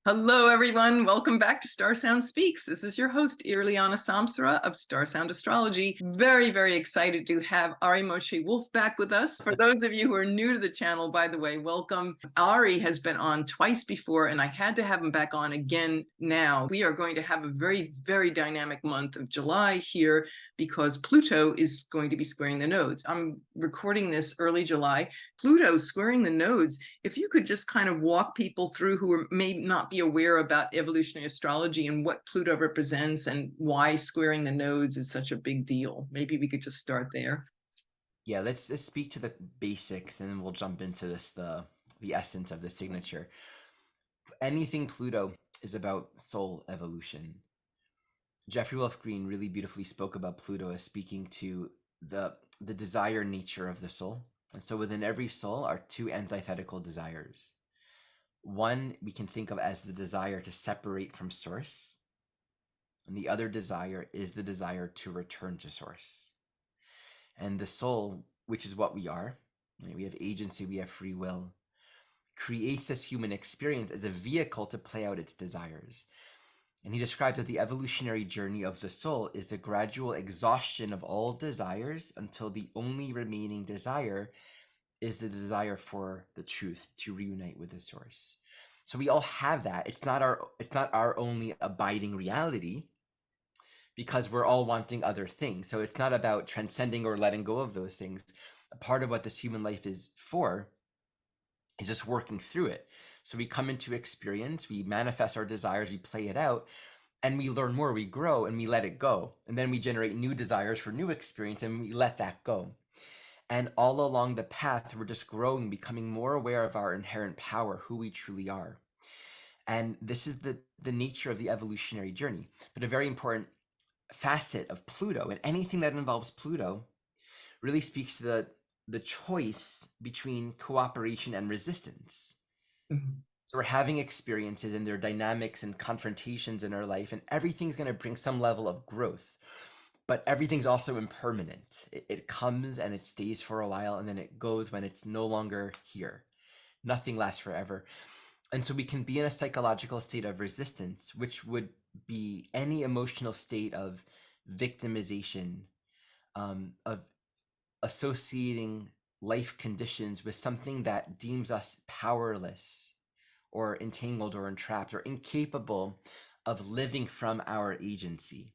Hello, everyone. Welcome back to StarSound Speaks. This is your host, Irlianna of StarSound Astrology. Very, very excited to have Ari Moshe Wolf back with us. For those of you who are new to the channel, by the way, welcome. Ari has been on twice before, and I had to have him back on again now. We are going to have a very, very dynamic month of July here because Pluto is going to be squaring the nodes. I'm recording this early July. Pluto squaring the nodes. If you could just kind of walk people through who may not be aware about evolutionary astrology and what Pluto represents and why squaring the nodes is such a big deal. Maybe we could just start there. Yeah, let's speak to the basics and then we'll jump into the essence of the signature. Anything Pluto is about soul evolution. Jeffrey Wolf Green really beautifully spoke about Pluto as speaking to the desire nature of the soul. And so within every soul are two antithetical desires. One we can think of as the desire to separate from source, and the other desire is the desire to return to source. And the soul, which is what we are, right? We have agency, we have free will, creates this human experience as a vehicle to play out its desires. And he describes that the evolutionary journey of the soul is the gradual exhaustion of all desires until the only remaining desire is the desire for the truth, to reunite with the source. So we all have that. It's not our only abiding reality, because we're all wanting other things. So it's not about transcending or letting go of those things. A part of what this human life is for is just working through it. So we come into experience, we manifest our desires, we play it out, and we learn more, we grow, and we let it go. And then we generate new desires for new experience, and we let that go. And all along the path, we're just growing, becoming more aware of our inherent power, who we truly are. And this is the nature of the evolutionary journey. But a very important facet of Pluto, and anything that involves Pluto really speaks to the choice between cooperation and resistance. Mhm. So we're having experiences and their dynamics and confrontations in our life, and everything's going to bring some level of growth. But everything's also impermanent. It comes and it stays for a while, and then it goes when it's no longer here. Nothing lasts forever. And so we can be in a psychological state of resistance, which would be any emotional state of victimization, of associating life conditions with something that deems us powerless or entangled or entrapped or incapable of living from our agency.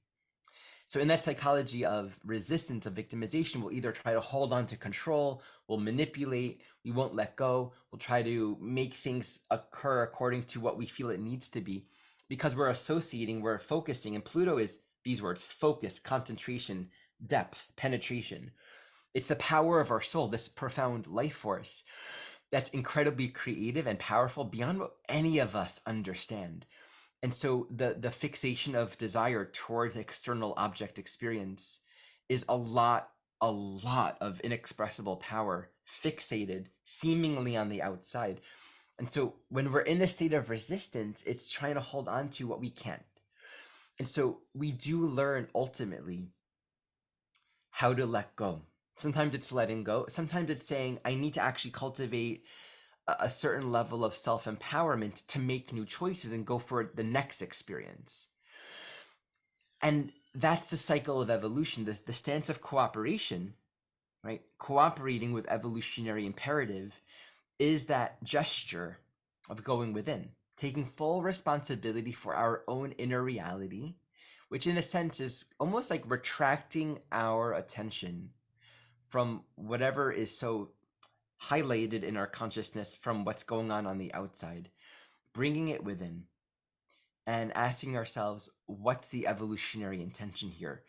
So in that psychology of resistance, of victimization, we'll either try to hold on to control, we'll manipulate, we won't let go, we'll try to make things occur according to what we feel it needs to be, because we're associating, we're focusing, and Pluto is these words: focus, concentration, depth, penetration. It's the power of our soul, this profound life force that's incredibly creative and powerful beyond what any of us understand. And so the fixation of desire towards external object experience is a lot of inexpressible power fixated seemingly on the outside. And so when we're in a state of resistance, it's trying to hold on to what we can't. And so we do learn ultimately how to let go. Sometimes it's letting go. Sometimes it's saying, I need to actually cultivate a certain level of self-empowerment to make new choices and go for the next experience. And that's the cycle of evolution, the stance of cooperation, right? Cooperating with evolutionary imperative is that gesture of going within, taking full responsibility for our own inner reality, which in a sense is almost like retracting our attention from whatever is so highlighted in our consciousness from what's going on the outside, bringing it within and asking ourselves, what's the evolutionary intention here?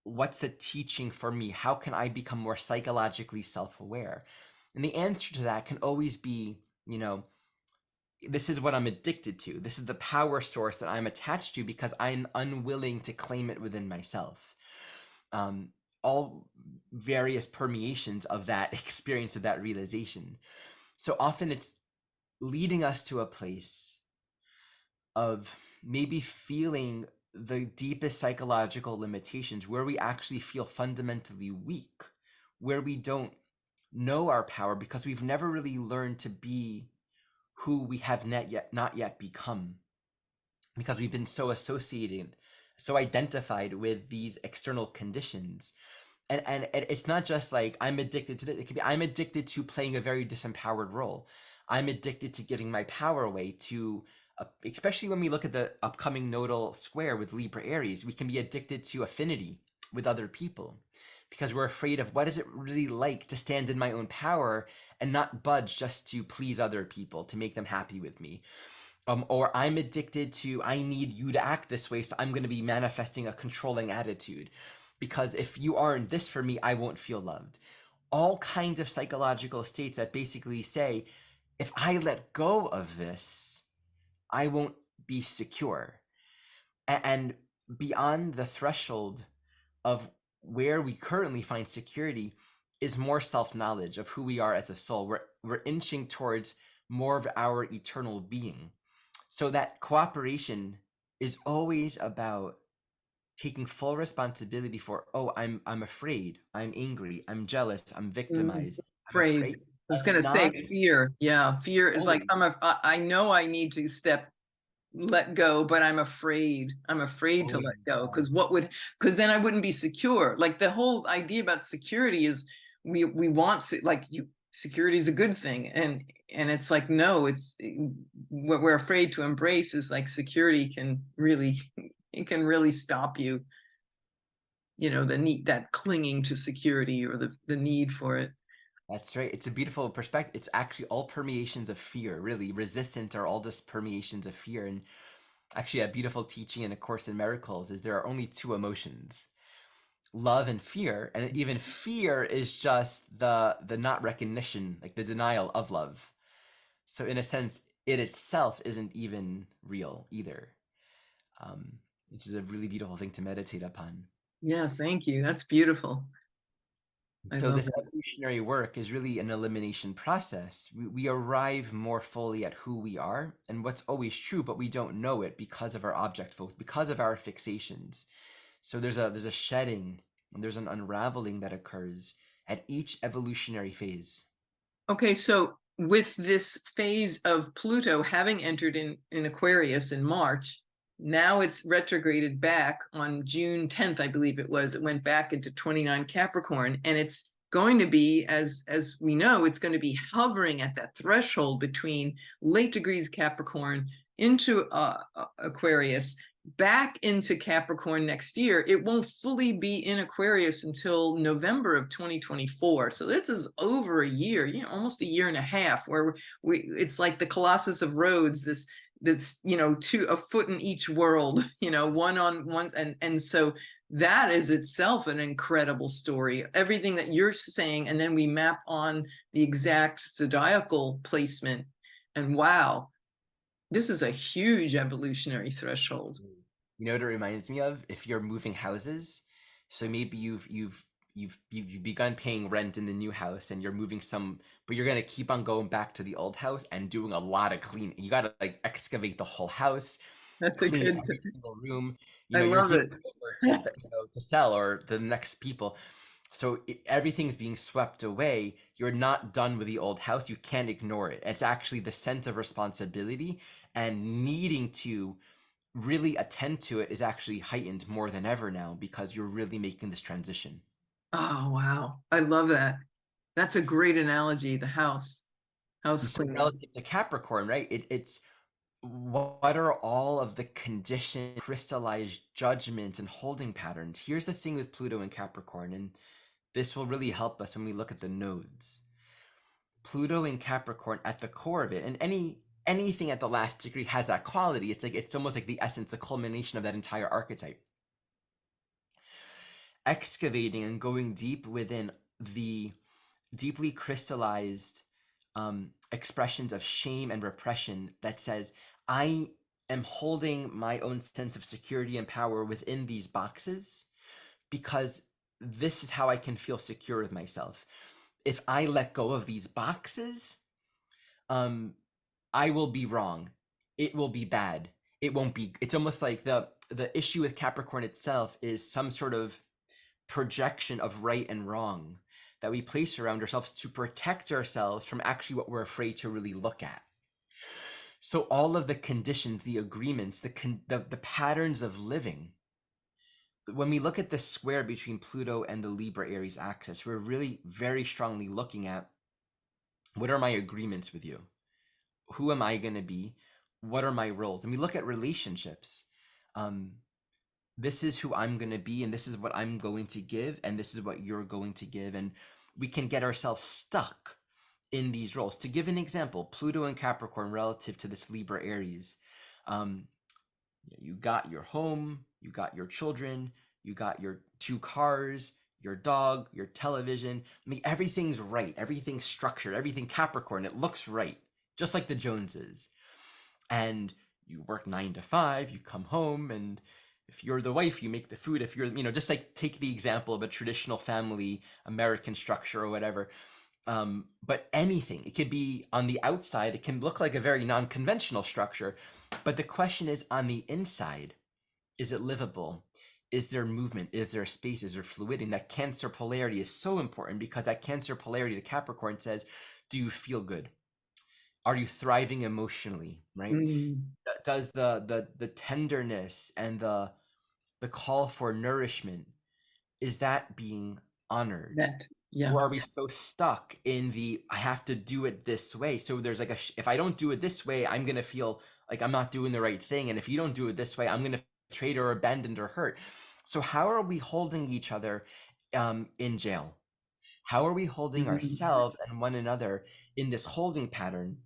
What's the teaching for me? How can I become more psychologically self-aware? And the answer to that can always be, this is what I'm addicted to. This is the power source that I'm attached to because I'm unwilling to claim it within myself. All various permeations of that experience, of that realization. So often it's leading us to a place of maybe feeling the deepest psychological limitations, where we actually feel fundamentally weak, where we don't know our power because we've never really learned to be who we have not yet become, because we've been so associated, so identified with these external conditions. And it's not just like I'm addicted to this. It could be I'm addicted to playing a very disempowered role. I'm addicted to giving my power away to, especially when we look at the upcoming nodal square with Libra Aries, we can be addicted to affinity with other people because we're afraid of what is it really like to stand in my own power and not budge just to please other people, to make them happy with me. Or I'm addicted to, I need you to act this way, so I'm going to be manifesting a controlling attitude. Because if you aren't this for me, I won't feel loved. All kinds of psychological states that basically say, if I let go of this, I won't be secure. And beyond the threshold of where we currently find security is more self-knowledge of who we are as a soul. We're inching towards more of our eternal being. So that cooperation is always about taking full responsibility for, oh, I'm afraid, I'm angry, I'm jealous, I'm victimized, I'm Afraid. afraid, I was and gonna say not fear. Yeah, fear is like always, I know I need to let go, but I'm afraid. I'm afraid to let always, go yeah. because then I wouldn't be secure. Like the whole idea about security is we want like security is a good thing, and it's like no, it's what we're afraid to embrace is like security can really it can really stop you. The need that clinging to security or the need for it. That's right. It's a beautiful perspective. It's actually all permeations of fear, really. Resistant are all just permeations of fear. And actually, a beautiful teaching in A Course in Miracles is there are only two emotions, love and fear. And even fear is just the not recognition, like the denial of love. So in a sense, it itself isn't even real either, which is a really beautiful thing to meditate upon. Yeah, thank you. That's beautiful. I So love this that. evolutionary work is really an elimination process. We arrive more fully at who we are and what's always true, but we don't know it because of our object focus, because of our fixations. So there's a shedding and there's an unraveling that occurs at each evolutionary phase. Okay, so with this phase of Pluto having entered in Aquarius in March, now it's retrograded back on June 10th, I believe it was. It went back into 29 Capricorn, and it's going to be, as we know, it's going to be hovering at that threshold between late degrees Capricorn into Aquarius back into Capricorn next year. It won't fully be in Aquarius until November of 2024. So this is over a year, almost a year and a half, where it's like the Colossus of Rhodes, that's a foot in each world, one on one, and so that is itself an incredible story. Everything that you're saying, and then we map on the exact zodiacal placement, and wow, this is a huge evolutionary threshold. You know what it reminds me of? If you're moving houses, so maybe you've begun paying rent in the new house and you're moving some, but you're gonna keep on going back to the old house and doing a lot of cleaning. You gotta like excavate the whole house, That's a clean good. every single room. I You're love giving it. it over to to sell or the next people. So everything's being swept away. You're not done with the old house. You can't ignore it. It's actually the sense of responsibility and needing to really attend to it is actually heightened more than ever now because you're really making this transition. Oh, wow. I love that. That's a great analogy. The house And so cleaning. relative to Capricorn, right? It's what are all of the conditioned, crystallized judgments and holding patterns? Here's the thing with Pluto and Capricorn, and this will really help us when we look at the nodes. Pluto in Capricorn at the core of it, and anything at the last degree has that quality. It's almost like the essence, the culmination of that entire archetype. Excavating and going deep within the deeply crystallized expressions of shame and repression that says, I am holding my own sense of security and power within these boxes because this is how I can feel secure with myself. If I let go of these boxes, um, I will be wrong. It will be bad. It won't be. It's almost like the issue with Capricorn itself is some sort of projection of right and wrong that we place around ourselves to protect ourselves from actually what we're afraid to really look at. So all of the conditions, the agreements, the patterns of living, when we look at the square between Pluto and the Libra Aries axis, we're really very strongly looking at what are my agreements with you? Who am I going to be? What are my roles? And we look at relationships. Um, this is who I'm going to be, and this is what I'm going to give, and this is what you're going to give. And we can get ourselves stuck in these roles. To give an example, Pluto and Capricorn relative to this Libra Aries, um, you got your home, you got your children, you got your 2 cars, your dog, your television. I mean, everything's right, everything's structured, everything Capricorn, it looks right, just like the Joneses. And you work 9 to 5, you come home, and if you're the wife, you make the food. If you're, just like take the example of a traditional family American structure or whatever. But anything, it could be on the outside, it can look like a very non-conventional structure. But the question is, on the inside, is it livable? Is there movement? Is there space? Is there fluidity? And that Cancer polarity is so important, because that Cancer polarity to Capricorn says, do you feel good? Are you thriving emotionally, right? Does the tenderness and the call for nourishment, is that being honored? That, yeah. Or are we so stuck in the I have to do it this way? So there's like if I don't do it this way, I'm gonna feel like I'm not doing the right thing, and if you don't do it this way, I'm gonna betrayed or abandoned or hurt. So how are we holding each other in jail? How are we holding ourselves and one another in this holding pattern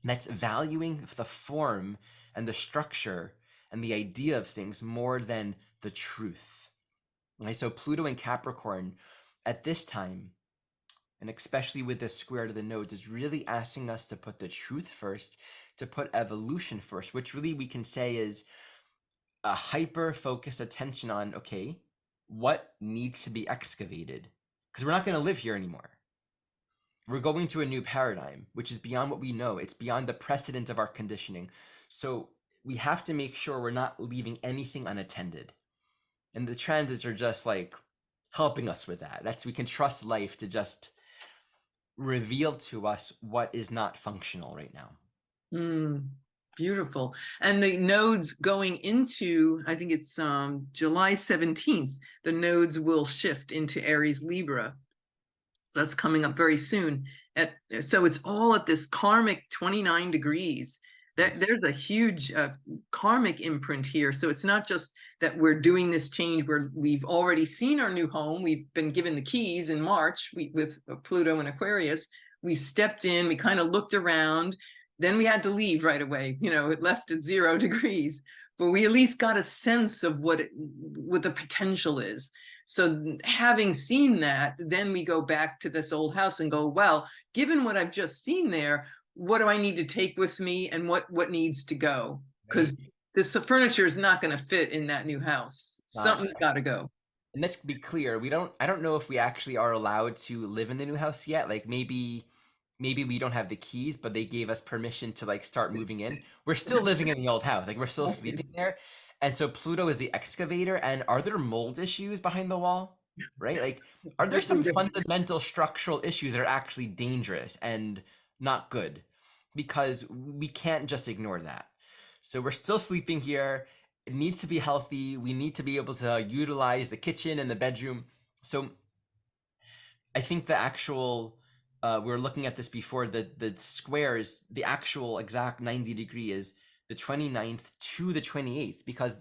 that's valuing the form and the structure and the idea of things more than the truth? Right? So Pluto and Capricorn at this time, and especially with this square to the nodes, is really asking us to put the truth first, to put evolution first, which really we can say is a hyper focused attention on, okay, what needs to be excavated? Because we're not going to live here anymore. We're going to a new paradigm, which is beyond what we know. It's beyond the precedent of our conditioning. So we have to make sure we're not leaving anything unattended. And the transits are just like helping us with that. We can trust life to just reveal to us what is not functional right now. Beautiful. And the nodes going into, I think it's July 17th, the nodes will shift into Aries Libra. That's coming up very soon. So it's all at this karmic 29 degrees. Yes. There's a huge karmic imprint here. So it's not just that we're doing this change where we've already seen our new home. We've been given the keys in March with Pluto and Aquarius. We've stepped in, we kind of looked around. Then we had to leave right away. It left at 0 degrees, but we at least got a sense of what the potential is. So having seen that, then we go back to this old house and go, well, given what I've just seen there, what do I need to take with me, and what needs to go? Because this furniture is not going to fit in that new house. Something's got to go. And let's be clear, I don't know if we actually are allowed to live in the new house yet. Like maybe we don't have the keys, but they gave us permission to like start moving in. We're still living in the old house. Like we're still sleeping there. And so Pluto is the excavator. And are there mold issues behind the wall? Right? Like, are there some fundamental structural issues that are actually dangerous and not good? Because we can't just ignore that. So we're still sleeping here. It needs to be healthy. We need to be able to utilize the kitchen and the bedroom. So I think the actual, we were looking at this before, the squares, the actual exact 90 degree is the 29th to the 28th, because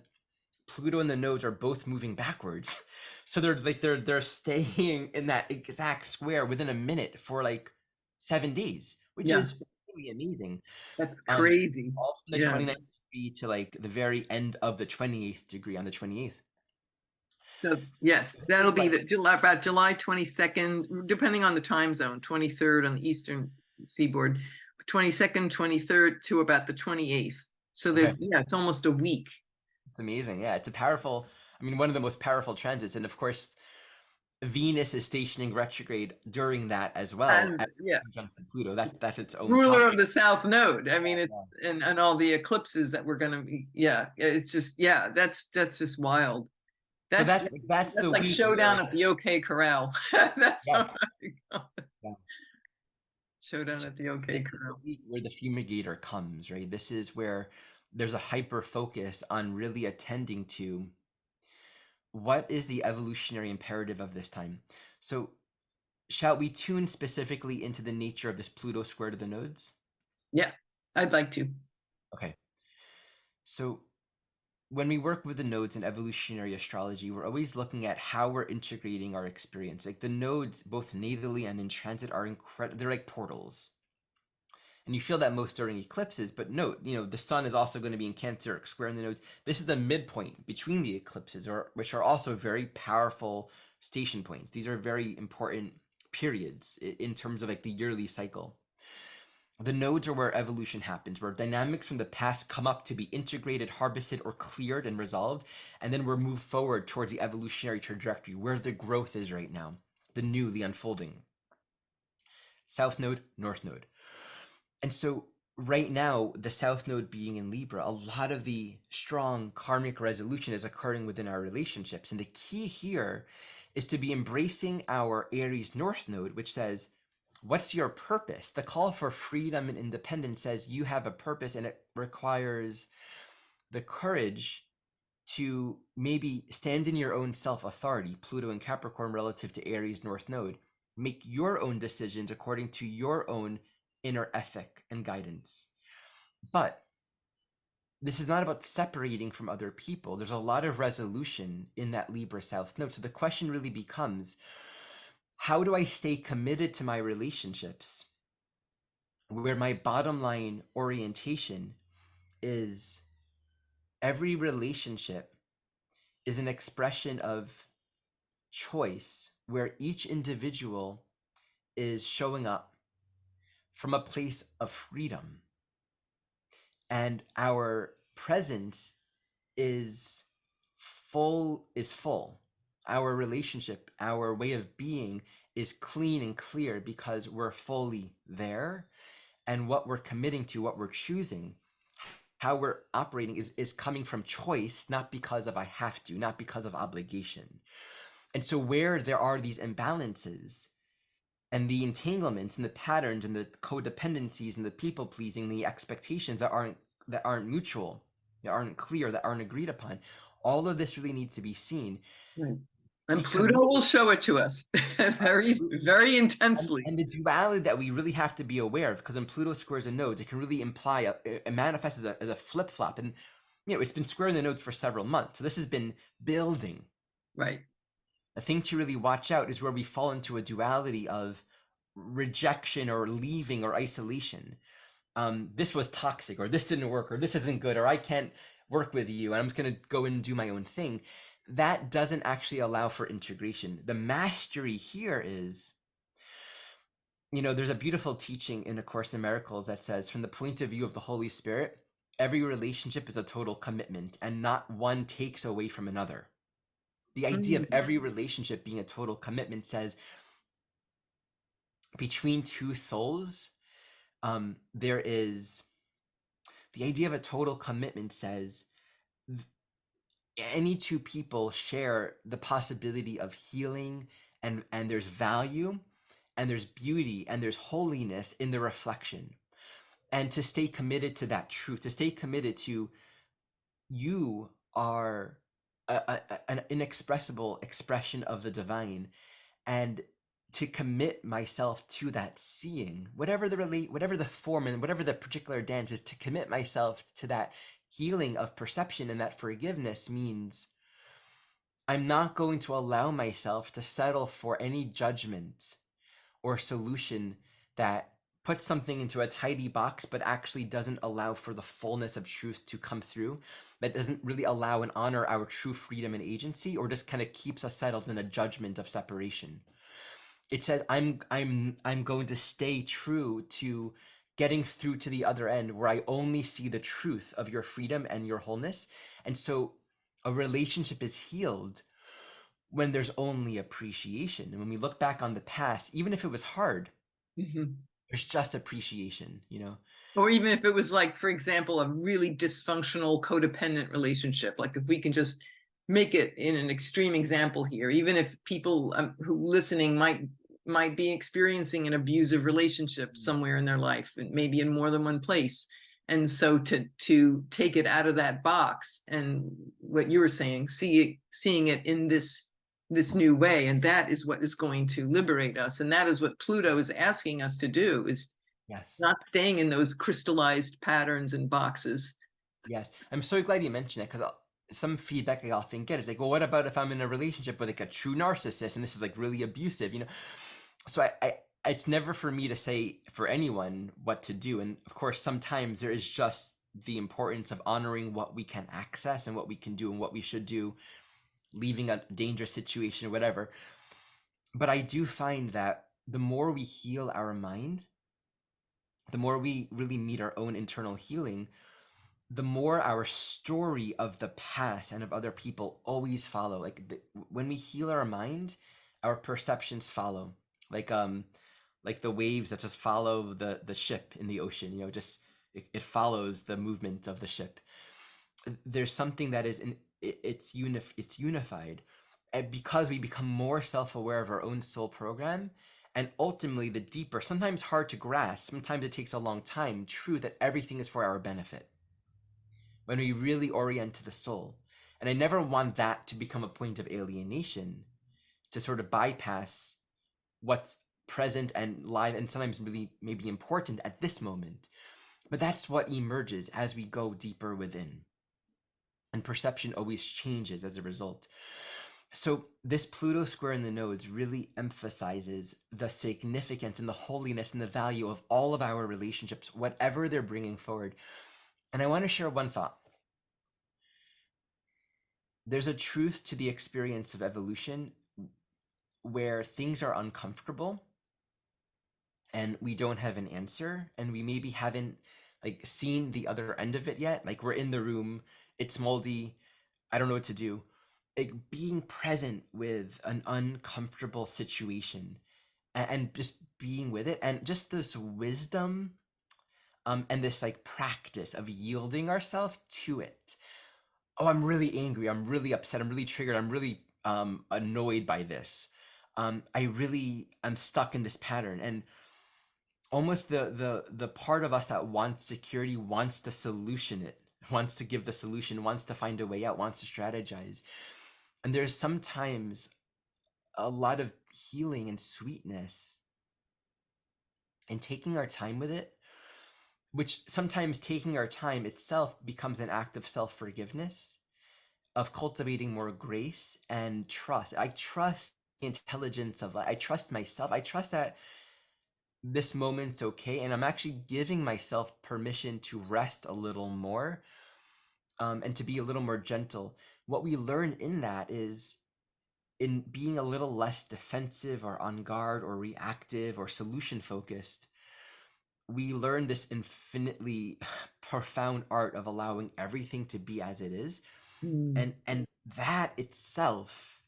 Pluto and the nodes are both moving backwards. So they're staying in that exact square within a minute for like 7 days, which is really amazing. That's crazy. All from the 29th degree to like the very end of the 28th degree on the 28th. So yes, that'll be about July 22nd, depending on the time zone, 23rd on the eastern seaboard, 22nd, 23rd to about the 28th. So there's it's almost a week. It's amazing. Yeah, it's a powerful, one of the most powerful transits. And of course, Venus is stationing retrograde during that as well. And, Pluto, that's its own ruler topic. of the South Node. It's and all the eclipses that we're gonna be. It's just that's just wild. That's the like showdown at the OK Corral. That's yes. Showdown at the OK This is the Corral. week where the fumigator comes, right? This is where there's a hyper focus on really attending to what is the evolutionary imperative of this time. So, shall we tune specifically into the nature of this Pluto square to the nodes? Yeah, I'd like to. Okay. So, when we work with the nodes in evolutionary astrology, we're always looking at how we're integrating our experience. Like the nodes, both natally and in transit, are incredible. They're like portals. And you feel that most during eclipses, but note, the sun is also going to be in Cancer, squaring the nodes. This is the midpoint between the eclipses, which are also very powerful station points. These are very important periods in terms of like the yearly cycle. The nodes are where evolution happens, where dynamics from the past come up to be integrated, harvested, or cleared and resolved, and then we're moved forward towards the evolutionary trajectory, where the growth is right now, the new, the unfolding. South node, north node. And so right now, the South Node being in Libra, a lot of the strong karmic resolution is occurring within our relationships. And the key here is to be embracing our Aries North Node, which says, what's your purpose? The call for freedom and independence says you have a purpose, and it requires the courage to maybe stand in your own self-authority, Pluto and Capricorn relative to Aries North Node. Make your own decisions according to your own inner ethic and guidance. But this is not about separating from other people. There's a lot of resolution in that Libra South Node. So the question really becomes, how do I stay committed to my relationships where my bottom line orientation is every relationship is an expression of choice where each individual is showing up from a place of freedom, and our presence is full. Our relationship, our way of being is clean and clear because we're fully there, and what we're committing to, what we're choosing, how we're operating is coming from choice, not because of I have to, not because of obligation. And so where there are these imbalances and the entanglements and the patterns and the codependencies and the people pleasing, the expectations that aren't mutual, that aren't clear, that aren't agreed upon, all of this really needs to be seen. Right. And Be Pluto committed. will show it to us very, Absolutely. very And, intensely. and the duality that we really have to be aware of, because when Pluto squares the nodes, it can really imply it manifests as a flip flop. And it's been squaring the nodes for several months, so this has been building. Right. A thing to really watch out is where we fall into a duality of rejection or leaving or isolation. This was toxic, or this didn't work, or this isn't good, or I can't work with you, and I'm just going to go and do my own thing. That doesn't actually allow for integration. The mastery here is, there's a beautiful teaching in A Course in Miracles that says, from the point of view of the Holy Spirit, every relationship is a total commitment, and not one takes away from another. The idea of every relationship being a total commitment says between two souls, there is the idea of a total commitment says any two people share the possibility of healing, and there's value and there's beauty and there's holiness in the reflection. And to stay committed to that truth, to stay committed to you are an inexpressible expression of the divine, and to commit myself to that seeing, whatever the form and whatever the particular dance is, to commit myself to that healing of perception, and that forgiveness means I'm not going to allow myself to settle for any judgment or solution that puts something into a tidy box but actually doesn't allow for the fullness of truth to come through, that doesn't really allow and honor our true freedom and agency, or just kind of keeps us settled in a judgment of separation. It says I'm going to stay true to getting through to the other end, where I only see the truth of your freedom and your wholeness. And so a relationship is healed when there's only appreciation. And when we look back on the past, even if it was hard, there's just appreciation. Or even if it was like, for example, a really dysfunctional codependent relationship, like if we can just make it in an extreme example here, even if people who listening might might be experiencing an abusive relationship somewhere in their life, and maybe in more than one place. And so to take it out of that box, and what you were saying, seeing it in this new way, and that is what is going to liberate us. And that is what Pluto is asking us to do, is Yes. not staying in those crystallized patterns and boxes. Yes. I'm so glad you mentioned it, because some feedback I often get is like, well, what about if I'm in a relationship with like a true narcissist and this is like really abusive, you know? So it's never for me to say for anyone what to do. And of course, sometimes there is just the importance of honoring what we can access and what we can do and what we should do, leaving a dangerous situation or whatever. But I do find that the more we heal our mind, the more we really meet our own internal healing, the more our story of the past and of other people always follow. When we heal our mind, our perceptions follow. Like like the waves that just follow the ship in the ocean, you know, just it follows the movement of the ship. There's something that is it's unified. And because we become more self-aware of our own soul program, and ultimately the deeper, sometimes hard to grasp, sometimes it takes a long time, true that everything is for our benefit when we really orient to the soul. And I never want that to become a point of alienation, to sort of bypass what's present and live and sometimes really maybe important at this moment. But that's what emerges as we go deeper within. And perception always changes as a result. So this Pluto square in the nodes really emphasizes the significance and the holiness and the value of all of our relationships, whatever they're bringing forward. And I want to share one thought. There's a truth to the experience of evolution where things are uncomfortable and we don't have an answer, and we maybe haven't like seen the other end of it yet. Like we're in the room, it's moldy, I don't know what to do. Like being present with an uncomfortable situation and just being with it, and just this wisdom and this like practice of yielding ourselves to it. Oh, I'm really angry, I'm really upset, I'm really triggered, I'm really annoyed by this. I really am stuck in this pattern, and almost the part of us that wants security wants to solution it, wants to give the solution, wants to find a way out, wants to strategize. And there's sometimes a lot of healing and sweetness and taking our time with it, which sometimes taking our time itself becomes an act of self-forgiveness, of cultivating more grace and trust. I trust the intelligence of life. I trust myself. I trust that this moment's okay, and I'm actually giving myself permission to rest a little more, and to be a little more gentle. What we learn in that is, in being a little less defensive or on guard or reactive or solution focused, we learn this infinitely profound art of allowing everything to be as it is. Mm. And that itself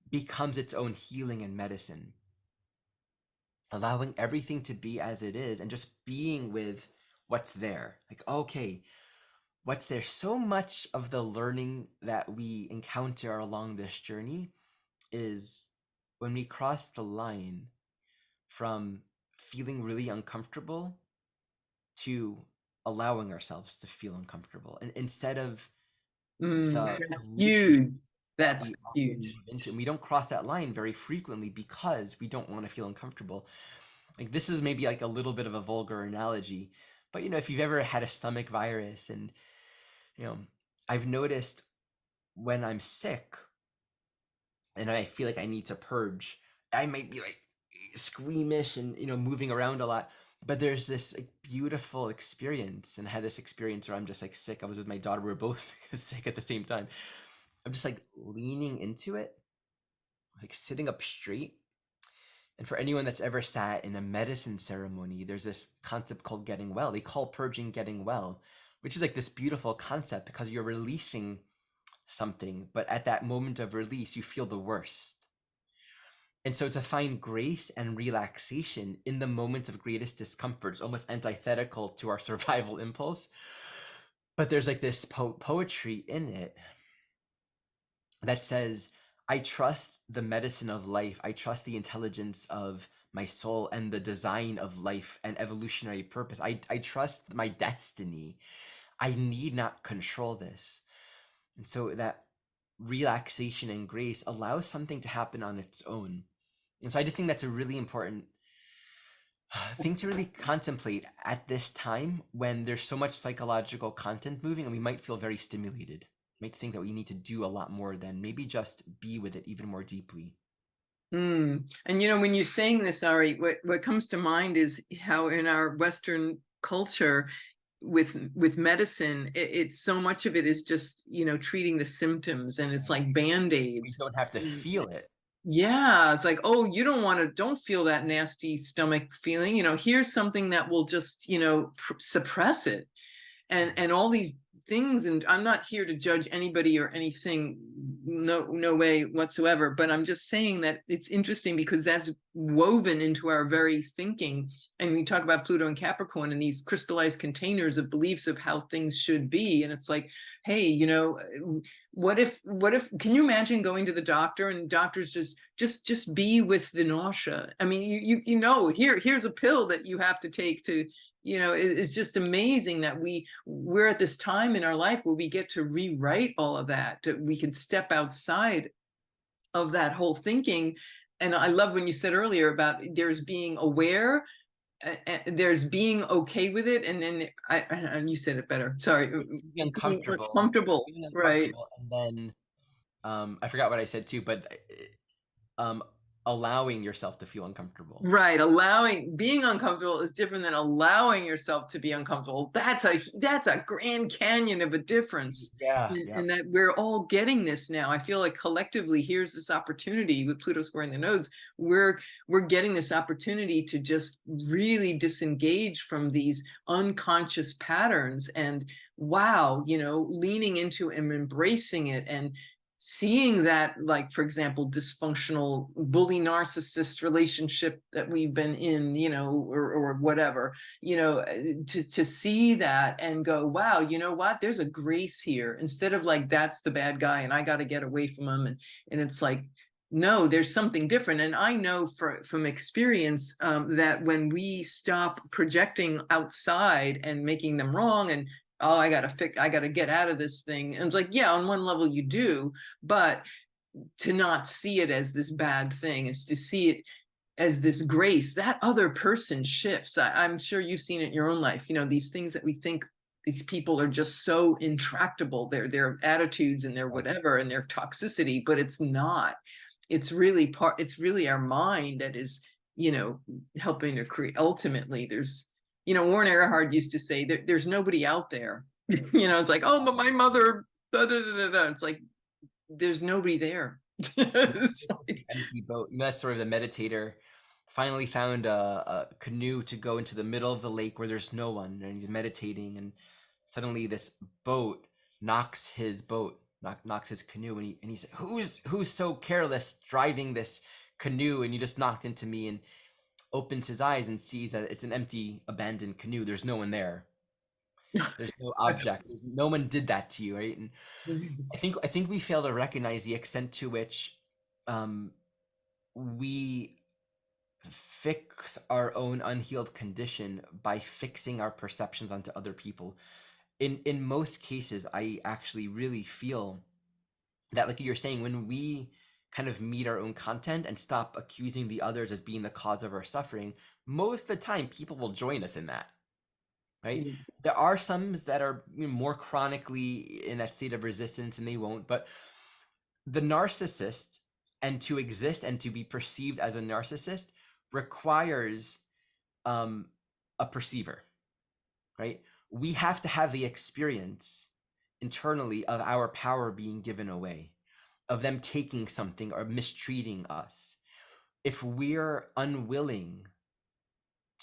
becomes its own healing and medicine. Allowing everything to be as it is and just being with what's there. Like, okay, what's there? So much of the learning that we encounter along this journey is when we cross the line from feeling really uncomfortable to allowing ourselves to feel uncomfortable. And instead of the That's relationship huge. that That's we often huge. move into, and we don't cross that line very frequently because we don't want to feel uncomfortable. Like this is maybe like a little bit of a vulgar analogy, but you know, if you've ever had a stomach virus, and you know, I've noticed when I'm sick and I feel like I need to purge, I might be like squeamish and you know, moving around a lot. But there's this like beautiful experience, and I had this experience where I'm just like sick. I was with my daughter, we were both sick at the same time. I'm just like leaning into it, like sitting up straight. And for anyone that's ever sat in a medicine ceremony, there's this concept called getting well. They call purging getting well, which is like this beautiful concept because you're releasing something, but at that moment of release, you feel the worst. And so to find grace and relaxation in the moments of greatest discomfort is almost antithetical to our survival impulse. But there's like this poetry in it that says, I trust the medicine of life. I trust the intelligence of my soul and the design of life and evolutionary purpose. I trust my destiny. I need not control this. And so that relaxation and grace allows something to happen on its own. And so I just think that's a really important thing to really contemplate at this time when there's so much psychological content moving and we might feel very stimulated. Might think that we need to do a lot more than maybe just be with it even more deeply. And when you're saying this, Ari, what comes to mind is how in our Western culture, with medicine, it's so much of it is just treating the symptoms, and it's like We band-aids. don't have to feel it. Yeah, it's like, oh, you don't feel that nasty stomach feeling. Here's something that will just suppress it, and all these things. And I'm not here to judge anybody or anything, no way whatsoever, but I'm just saying that it's interesting because that's woven into our very thinking. And we talk about Pluto and Capricorn and these crystallized containers of beliefs of how things should be, and it's like, hey, what if can you imagine going to the doctor and doctors just be with the nausea? I mean, here's a pill that you have to take to, it's just amazing that we're at this time in our life where we get to rewrite all of that. We can step outside of that whole thinking. And I love when you said earlier about there's being aware, there's being okay with it, and then and you said it better. Sorry, Being being uncomfortable, uncomfortable, being right? uncomfortable, and then I forgot what I said too, but um, allowing yourself to feel uncomfortable. Right. Being uncomfortable is different than allowing yourself to be uncomfortable. That's a Grand Canyon of a difference. Yeah, yeah. And that we're all getting this now. I feel like collectively here's this opportunity with Pluto squaring the nodes. We're getting this opportunity to just really disengage from these unconscious patterns, and wow, leaning into and embracing it, and seeing that, like, for example, dysfunctional bully narcissist relationship that we've been in, or whatever, to see that and go, wow, you know what, there's a grace here, instead of like, that's the bad guy and I got to get away from him. And it's like, no, there's something different. And I know from experience, that when we stop projecting outside and making them wrong, and oh, I gotta get out of this thing. And it's like, yeah, on one level you do, but to not see it as this bad thing is to see it as this grace. That other person shifts. I'm sure you've seen it in your own life. These things that we think these people are just so intractable, their attitudes and their whatever and their toxicity, but it's not. It's really our mind that is, helping to create. Ultimately, there's, Warren Earhart used to say that there's nobody out there. It's like, oh, but my mother, da, da, da, da, da. It's like, there's nobody there. It's the empty boat. That's sort of the meditator finally found a canoe to go into the middle of the lake where there's no one, and he's meditating, and suddenly this boat knocks his canoe, and he said, "Who's so careless driving this canoe? And you just knocked into me." And opens his eyes and sees that it's an empty, abandoned canoe. There's no one there. There's no object. No one did that to you, right? And I think we fail to recognize the extent to which we fix our own unhealed condition by fixing our perceptions onto other people. In most cases, I actually really feel that, like you're saying, when we kind of meet our own content and stop accusing the others as being the cause of our suffering, most of the time people will join us in that, right? There are some that are more chronically in that state of resistance and they won't, but the narcissist, and to exist and to be perceived as a narcissist, requires a perceiver, right? We have to have the experience internally of our power being given away, of them taking something or mistreating us. If we're unwilling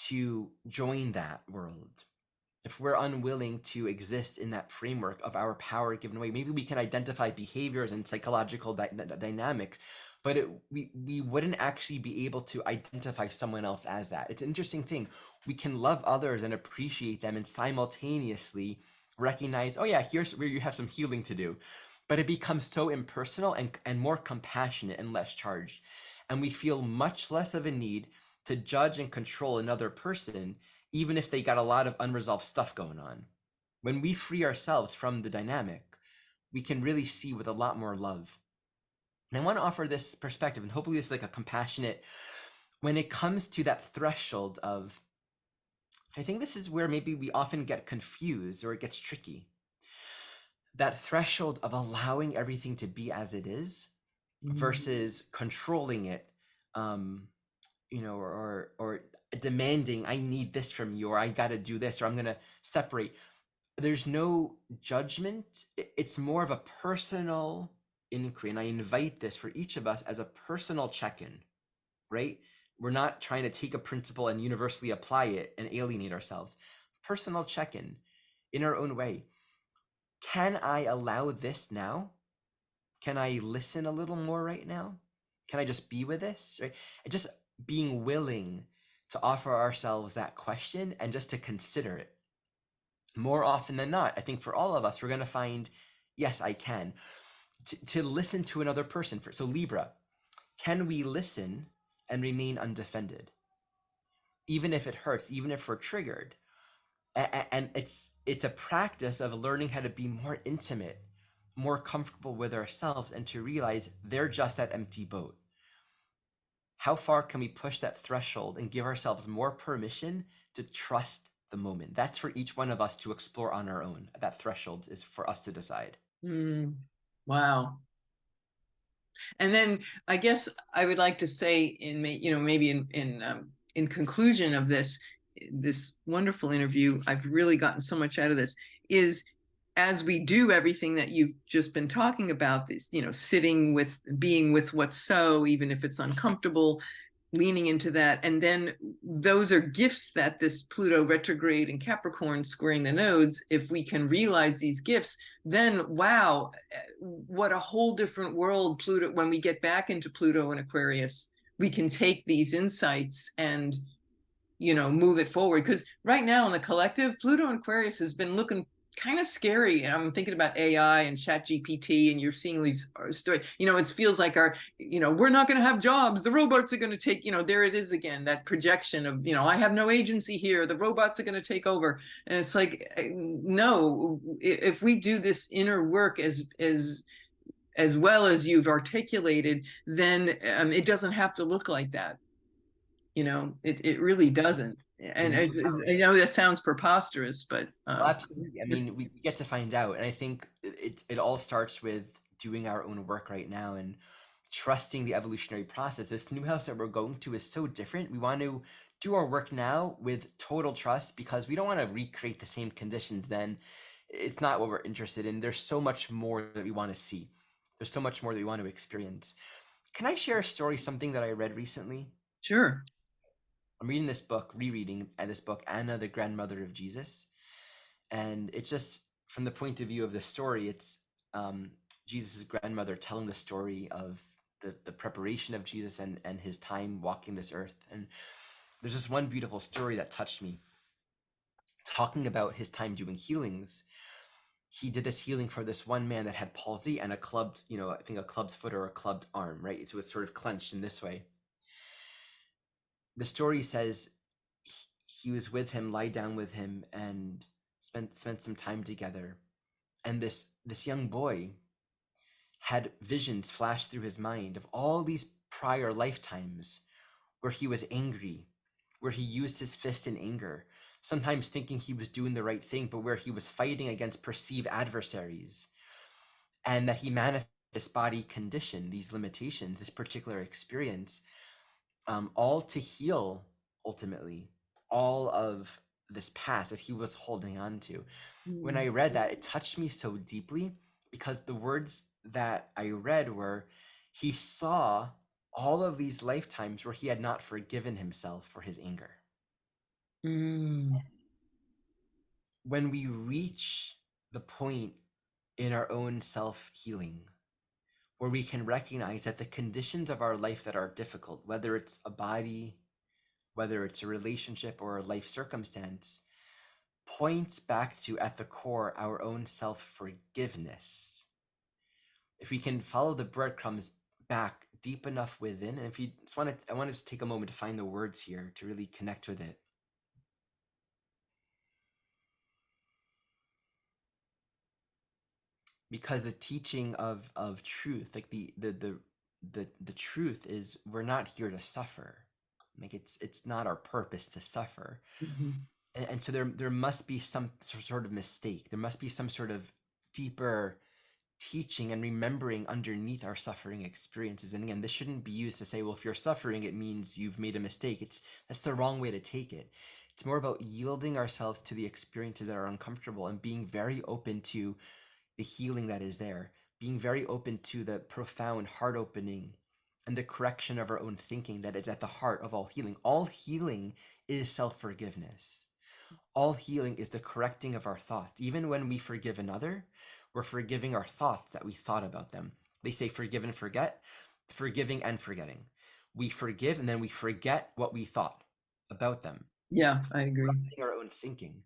to join that world, if we're unwilling to exist in that framework of our power given away, maybe we can identify behaviors and psychological dynamics, but we wouldn't actually be able to identify someone else as that. It's an interesting thing. We can love others and appreciate them and simultaneously recognize, oh yeah, here's where you have some healing to do. but it becomes so impersonal and more compassionate and less charged. And we feel much less of a need to judge and control another person, even if they got a lot of unresolved stuff going on. When we free ourselves from the dynamic, we can really see with a lot more love. And I want to offer this perspective, and hopefully this is like a compassionate, when it comes to that threshold of, I think this is where maybe we often get confused or it gets tricky. That threshold of allowing everything to be as it is Mm. versus controlling it, or demanding, I need this from you, or I got to do this, or I'm going to separate. There's no judgment. It's more of a personal inquiry. And I invite this for each of us as a personal check-in, right? We're not trying to take a principle and universally apply it and alienate ourselves. Personal check-in in our own way. Can I allow this now? Can I listen a little more right now? Can I just be with this? Right? And just being willing to offer ourselves that question and just to consider it. More often than not, I think for all of us, we're going to find, yes, I can. To listen to another person. So Libra, can we listen and remain undefended? Even if it hurts, even if we're triggered. And it's a practice of learning how to be more intimate, more comfortable with ourselves, and to realize they're just that empty boat. How far can we push that threshold and give ourselves more permission to trust the moment? That's for each one of us to explore on our own. That threshold is for us to decide. Mm. Wow. And then I guess I would like to say maybe in conclusion of this wonderful interview, I've really gotten so much out of this, is as we do everything that you've just been talking about, this, sitting with, being with what's so, even if it's uncomfortable, leaning into that. And then those are gifts that this Pluto retrograde in Capricorn squaring the nodes, if we can realize these gifts, then wow, what a whole different world Pluto, when we get back into Pluto and Aquarius, we can take these insights and move it forward. Because right now in the collective, Pluto and Aquarius has been looking kind of scary. And I'm thinking about AI and Chat GPT, and you're seeing these stories. It feels like we're not going to have jobs. The robots are going to take. There it is again. That projection of I have no agency here. The robots are going to take over. And it's like, no. If we do this inner work as well as you've articulated, then it doesn't have to look like that. It really doesn't. And No I doubt. know that sounds preposterous, but Well, absolutely. I mean, we get to find out. And I think it all starts with doing our own work right now and trusting the evolutionary process. This new house that we're going to is so different. We want to do our work now with total trust because we don't want to recreate the same conditions then. It's not what we're interested in. There's so much more that we want to see. There's so much more that we want to experience. Can I share a story, something that I read recently? sure. I'm reading this book, rereading this book, Anna, the Grandmother of Jesus. And it's just from the point of view of the story, it's Jesus' grandmother telling the story of the preparation of Jesus and his time walking this earth. And there's this one beautiful story that touched me, talking about his time doing healings. He did this healing for this one man that had palsy and a clubbed, I think a clubbed foot or a clubbed arm, right? So it's sort of clenched in this way. The story says he was with him, lie down with him, and spent some time together. And this young boy had visions flash through his mind of all these prior lifetimes where he was angry, where he used his fist in anger, sometimes thinking he was doing the right thing, but where he was fighting against perceived adversaries, and that he manifested this body condition, these limitations, this particular experience, all to heal ultimately all of this past that he was holding on to. When I Mm. read that, it touched me so deeply because the words that I read were, he saw all of these lifetimes where he had not forgiven himself for his anger. Mm. When we reach the point in our own self healing where we can recognize that the conditions of our life that are difficult, whether it's a body, whether it's a relationship or a life circumstance, points back to, at the core, our own self forgiveness. if we can follow the breadcrumbs back deep enough within, and if you just want to, I want to take a moment to find the words here to really connect with it. Because the teaching of truth, like the truth is, we're not here to suffer. Like it's not our purpose to suffer. And so there must be some sort of mistake. There must be some sort of deeper teaching and remembering underneath our suffering experiences. And again, this shouldn't be used to say, well, if you're suffering, it means you've made a mistake. That's the wrong way to take it. It's more about yielding ourselves to the experiences that are uncomfortable and being very open to the healing that is there, being very open to the profound heart opening and the correction of our own thinking that is at the heart of all healing. All healing is self-forgiveness. All healing is the correcting of our thoughts. Even when we forgive another, we're forgiving our thoughts that we thought about them. They say forgive and forget, forgiving and forgetting. We forgive and then we forget what we thought about them. Yeah, I agree. Correcting our own thinking.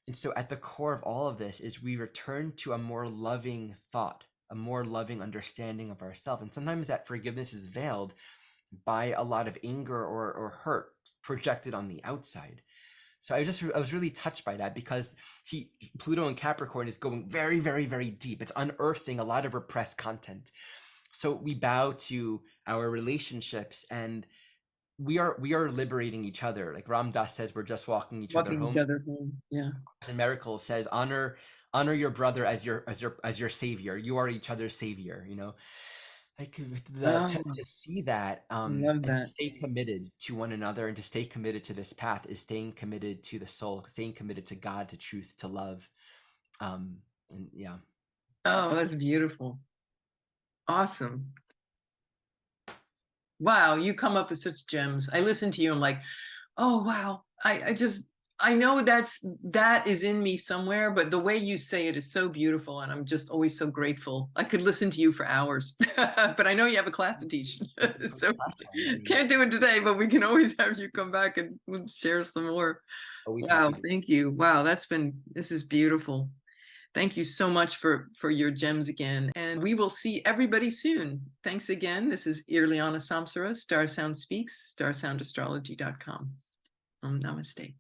And so at the core of all of this is we return to a more loving thought, a more loving understanding of ourselves. And sometimes that forgiveness is veiled by a lot of anger or hurt projected on the outside. So I was really touched by that, because see, Pluto in Capricorn is going very, very, very deep. It's unearthing a lot of repressed content. So we bow to our relationships, and we are liberating each other. Like Ram Dass says, we're just walking each other Walking each home. other home. Yeah. And Miracle says, honor your brother as your savior. You are each other's savior. Like to see that, Love and to that. stay committed to one another and to stay committed to this path is staying committed to the soul, staying committed to God, to truth, to love. And yeah. Oh, that's beautiful. Awesome. Wow, you come up with such gems. I listen to you, I'm like, oh wow. I know that is in me somewhere, but the way you say it is so beautiful, and I'm just always so grateful. I could listen to you for hours, but I know you have a class to teach, so can't do it today, but we can always have you come back and we'll share some more. Always Wow, happy to. thank you. Wow, this is beautiful. Thank you so much for your gems again. And we will see everybody soon. Thanks again. This is Irlianna Samsara, StarSound Speaks, starsoundastrology.com. Namaste.